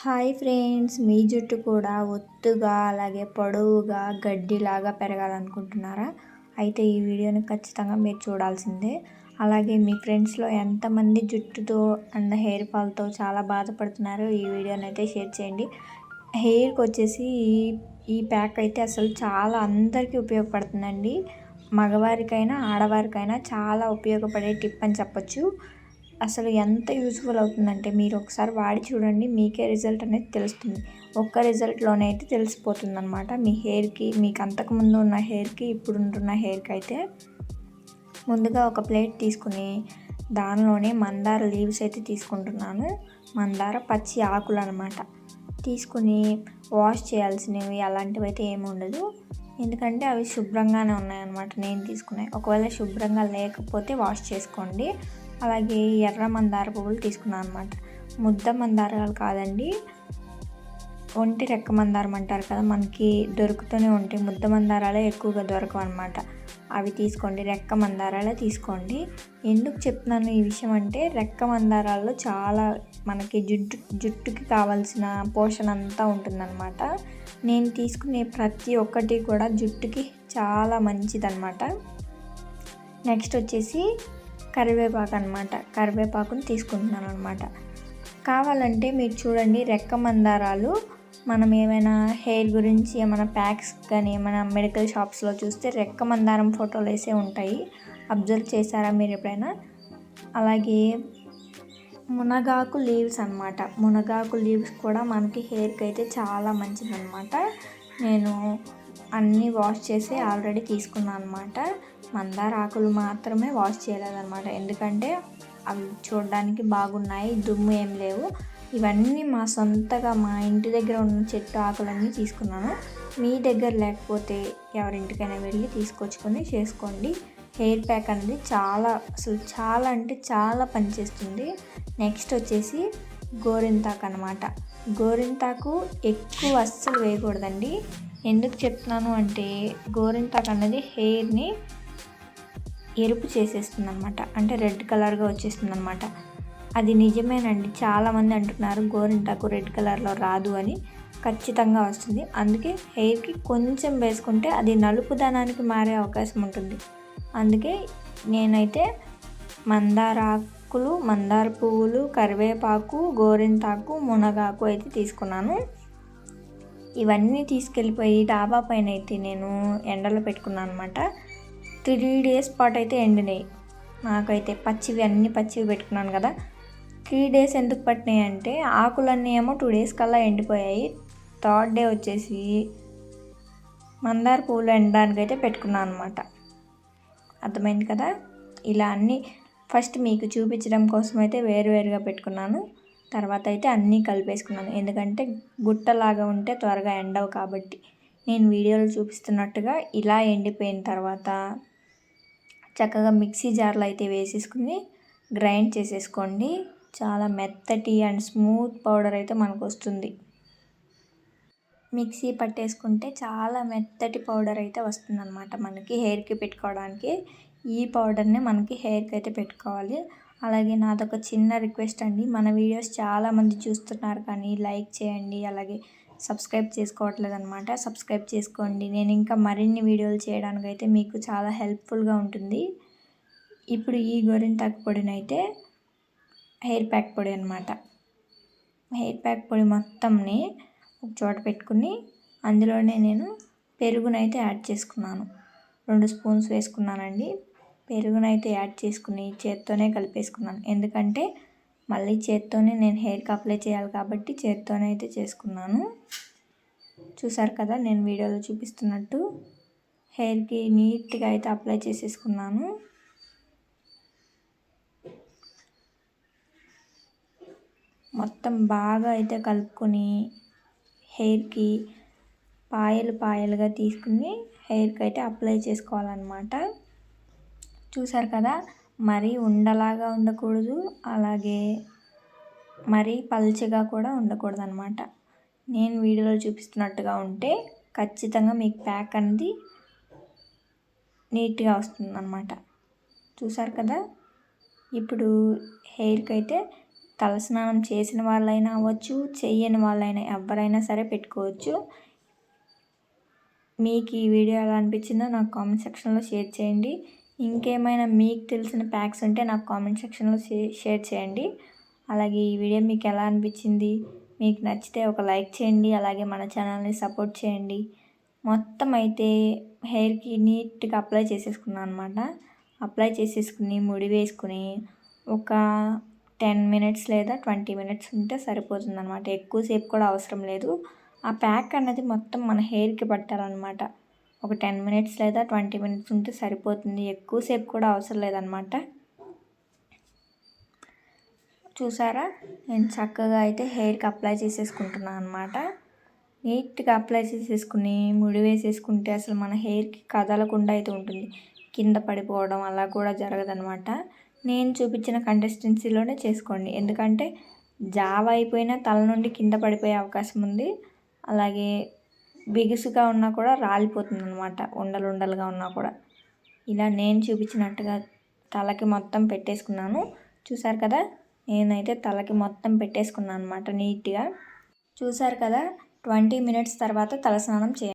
Hi friends, మీ జుట్టు కూడా ఒత్తుగా అలాగే పొడవుగా గడ్డిలాగా పెరగాలనుకుంటున్నారా? అయితే ఈ వీడియోని ఖచ్చితంగా మీరు చూడాల్సిందే. అలాగే మీ ఫ్రెండ్స్లో ఎంతమంది జుట్టుతో అండ్ హెయిర్ ఫాల్తో చాలా బాధపడుతున్నారో ఈ వీడియోని అయితే షేర్ చేయండి. హెయిర్కి వచ్చేసి ఈ ప్యాక్ అయితే అసలు చాలా అందరికీ ఉపయోగపడుతుందండి. మగవారికైనా ఆడవారికైనా చాలా ఉపయోగపడే టిప్ అని చెప్పొచ్చు. అసలు ఎంత యూజ్ఫుల్ అవుతుందంటే మీరు ఒకసారి వాడి చూడండి, మీకే రిజల్ట్ అనేది తెలుస్తుంది. ఒక్క రిజల్ట్లోనే అయితే తెలిసిపోతుంది అనమాట. మీ హెయిర్కి, మీకు అంతకుముందు ఉన్న హెయిర్కి ఇప్పుడు ఉంటున్న హెయిర్కి అయితే. ముందుగా ఒక ప్లేట్ తీసుకుని దానిలోనే మందార లీవ్స్ అయితే తీసుకుంటున్నాను. మందార పచ్చి ఆకులు అనమాట. తీసుకుని వాష్ చేయాల్సినవి అలాంటివి అయితే ఏమి ఉండదు, ఎందుకంటే అవి శుభ్రంగానే ఉన్నాయన్నమాట నేను తీసుకున్నాయి. ఒకవేళ శుభ్రంగా లేకపోతే వాష్ చేసుకోండి. అలాగే ఎర్ర మందార పువ్వులు తీసుకున్నాను అనమాట. ముద్ద మందారాలు కాదండి, ఒంటి రెక్క మందారం అంటారు కదా, మనకి దొరుకుతూనే ఉంటాయి. ముద్ద మందారాలే ఎక్కువగా దొరకవు అనమాట. అవి తీసుకోండి, రెక్క మందారాలే తీసుకోండి. ఎందుకు చెప్తున్నాను ఈ విషయం అంటే, రెక్క మందారాల్లో చాలా మనకి జుట్టుకి కావాల్సిన పోషణ అంతా ఉంటుందన్నమాట. నేను తీసుకునే ప్రతి ఒక్కటి కూడా జుట్టుకి చాలా మంచిదన్నమాట. నెక్స్ట్ వచ్చేసి కరివేపాకు అనమాట. కరివేపాకుని తీసుకుంటున్నాను అనమాట. కావాలంటే మీరు చూడండి, రెక్క మందారాలు మనం ఏమైనా హెయిర్ గురించి ఏమైనా ప్యాక్స్ కానీ ఏమైనా మెడికల్ షాప్స్లో చూస్తే రెక్క మందారం ఫోటోలు వేసే ఉంటాయి. అబ్జర్వ్ చేశారా మీరు ఎప్పుడైనా? అలాగే మునగాకు లీవ్స్ అనమాట. మునగాకు లీవ్స్ కూడా మనకి హెయిర్కి అయితే చాలా మంచిదన్నమాట. నేను అన్నీ వాష్ చేసి ఆల్రెడీ తీసుకున్నాను అనమాట. మందార ఆకులు మాత్రమే వాష్ చేయలేదన్నమాట, ఎందుకంటే అవి చూడడానికి బాగున్నాయి, దుమ్ము ఏం లేవు. ఇవన్నీ మా సొంతగా మా ఇంటి దగ్గర ఉన్న చెట్టు ఆకులన్నీ తీసుకున్నాను. మీ దగ్గర లేకపోతే ఎవరింటికైనా వెళ్ళి తీసుకొచ్చుకొని చేసుకోండి. హెయిర్ ప్యాక్ అనేది చాలా అంటే చాలా పనిచేస్తుంది. నెక్స్ట్ వచ్చేసి గోరింతాకు అనమాట. గోరింతాకు ఎక్కువ అస్సలు వేయకూడదండి. ఎందుకు చెప్తున్నాను అంటే, గోరింతాకు అనేది హెయిర్ని ఎరుపు చేసేస్తుంది అనమాట, అంటే రెడ్ కలర్గా వచ్చేస్తుంది అనమాట. అది నిజమేనండి, చాలామంది అంటున్నారు గోరింటాకు రెడ్ కలర్లో రాదు అని. ఖచ్చితంగా వస్తుంది. అందుకే హెయిర్కి కొంచెం వేసుకుంటే అది నలుపుదనానికి మారే అవకాశం ఉంటుంది. అందుకే నేనైతే మందార ఆకులు, మందార పువ్వులు, కరివేపాకు, గోరింతాకు, మునగాకు అయితే తీసుకున్నాను. ఇవన్నీ తీసుకెళ్ళిపోయి డాబా పైన అయితే నేను ఎండలో పెట్టుకున్నాను అనమాట. 3 days పాటు అయితే ఎండినాయి. నాకైతే అన్ని పచ్చివి పెట్టుకున్నాను కదా. 3 days ఎందుకు పట్టినాయి అంటే, ఆకులన్నీ ఏమో 2 days కల్లా ఎండిపోయాయి. 3rd day వచ్చేసి మందార పువ్వులు ఎండడానికి అయితే పెట్టుకున్నాను అనమాట. అర్థమైంది కదా. ఇలా అన్నీ ఫస్ట్ మీకు చూపించడం కోసం అయితే వేరువేరుగా పెట్టుకున్నాను. తర్వాత అయితే అన్నీ కలిపేసుకున్నాను, ఎందుకంటే గుట్టలాగా ఉంటే త్వరగా ఎండవు కాబట్టి. నేను వీడియోలో చూపిస్తున్నట్టుగా ఇలా ఎండిపోయిన తర్వాత చక్కగా మిక్సీ జార్లో అయితే వేసేసుకుని గ్రైండ్ చేసేసుకోండి. చాలా మెత్తటి అండ్ స్మూత్ పౌడర్ అయితే మనకు వస్తుంది. మిక్సీ పట్టేసుకుంటే చాలా మెత్తటి పౌడర్ అయితే వస్తుందన్నమాట మనకి హెయిర్కి పెట్టుకోవడానికి. ఈ పౌడర్ని మనకి హెయిర్కి అయితే పెట్టుకోవాలి. అలాగే నాదొక చిన్న రిక్వెస్ట్ అండి, మన వీడియోస్ చాలామంది చూస్తున్నారు కానీ లైక్ చేయండి, అలాగే సబ్స్క్రైబ్ చేసుకోవట్లేదు అనమాట. సబ్స్క్రైబ్ చేసుకోండి. నేను ఇంకా మరిన్ని వీడియోలు చేయడానికి అయితే మీకు చాలా హెల్ప్ఫుల్గా ఉంటుంది. ఇప్పుడు ఈ గోరింటాకు పొడినైతే హెయిర్ ప్యాక్ పొడి అనమాట. హెయిర్ ప్యాక్ పొడి మొత్తంని ఒక చోట పెట్టుకుని అందులోనే నేను పెరుగునైతే యాడ్ చేసుకున్నాను. 2 స్పూన్స్ వేసుకున్నానండి. పెరుగునైతే యాడ్ చేసుకుని చేత్తోనే కలిపేసుకున్నాను, ఎందుకంటే మళ్ళీ చేత్తోనే నేను హెయిర్కి అప్లై చేయాలి కాబట్టి చేత్తోనే అయితే చేసుకున్నాను. చూసారు కదా, నేను వీడియోలో చూపిస్తున్నట్టు హెయిర్కి నీట్గా అయితే అప్లై చేసేసుకున్నాను. మొత్తం బాగా అయితే కలుపుకొని హెయిర్కి పాయలుగా తీసుకుని హెయిర్కి అయితే అప్లై చేసుకోవాలన్నమాట. చూసారు కదా, మరీ ఉండలాగా ఉండకూడదు, అలాగే మరీ పల్చగా కూడా ఉండకూడదు అనమాట. నేను వీడియోలో చూపిస్తున్నట్టుగా ఉంటే ఖచ్చితంగా మీకు ప్యాక్ అనేది నీట్గా వస్తుంది అనమాట. చూసారు కదా. ఇప్పుడు హెయిర్కి అయితే తలస్నానం చేసిన వాళ్ళైనా అవ్వచ్చు, చెయ్యని వాళ్ళైనా ఎవరైనా సరే పెట్టుకోవచ్చు. మీకు ఈ వీడియో ఎలా అనిపించిందో నాకు కామెంట్ సెక్షన్లో షేర్ చేయండి. ఇంకేమైనా మీకు తెలిసిన ప్యాక్స్ ఉంటే నాకు కామెంట్ సెక్షన్లో షేర్ చేయండి. అలాగే ఈ వీడియో మీకు ఎలా అనిపించింది, మీకు నచ్చితే ఒక లైక్ చేయండి. అలాగే మన ఛానల్ని సపోర్ట్ చేయండి. మొత్తం అయితే హెయిర్కి నీట్గా అప్లై చేసేసుకున్నాను అనమాట. అప్లై చేసేసుకుని ముడి వేసుకుని ఒక 10 మినిట్స్ లేదా 20 మినిట్స్ ఉంటే సరిపోతుంది అనమాట. ఎక్కువసేపు కూడా అవసరం లేదు. ఆ ప్యాక్ అన్నది మొత్తం మన హెయిర్కి పట్టాలన్నమాట. ఒక 10 మినిట్స్ లేదా 20 మినిట్స్ ఉంటే సరిపోతుంది. ఎక్కువసేపు కూడా అవసరం లేదనమాట. చూసారా, నేను చక్కగా అయితే హెయిర్కి అప్లై చేసేసుకుంటున్నాను అనమాట. నీట్గా అప్లై చేసేసుకుని ముడి వేసేసుకుంటే అసలు మన హెయిర్కి కదలకుండా అయితే ఉంటుంది. కింద పడిపోవడం అలా కూడా జరగదనమాట. నేను చూపించిన కన్సిస్టెన్సీలోనే చేసుకోండి. ఎందుకంటే జావ అయిపోయినా తల నుండి కింద పడిపోయే అవకాశం ఉంది. అలాగే బిగుసుగా ఉన్నా కూడా రాలిపోతుంది అనమాట. ఉండలు ఉండలుగా ఉన్నా కూడా ఇలా నేను చూపించినట్టుగా తలకి మొత్తం పెట్టేసుకున్నాను. చూసారు కదా, నేనైతే తలకి మొత్తం పెట్టేసుకున్నాను అనమాట నీట్గా. చూసారు కదా, 20 మినిట్స్ తర్వాత తలస్నానం చేయాలి.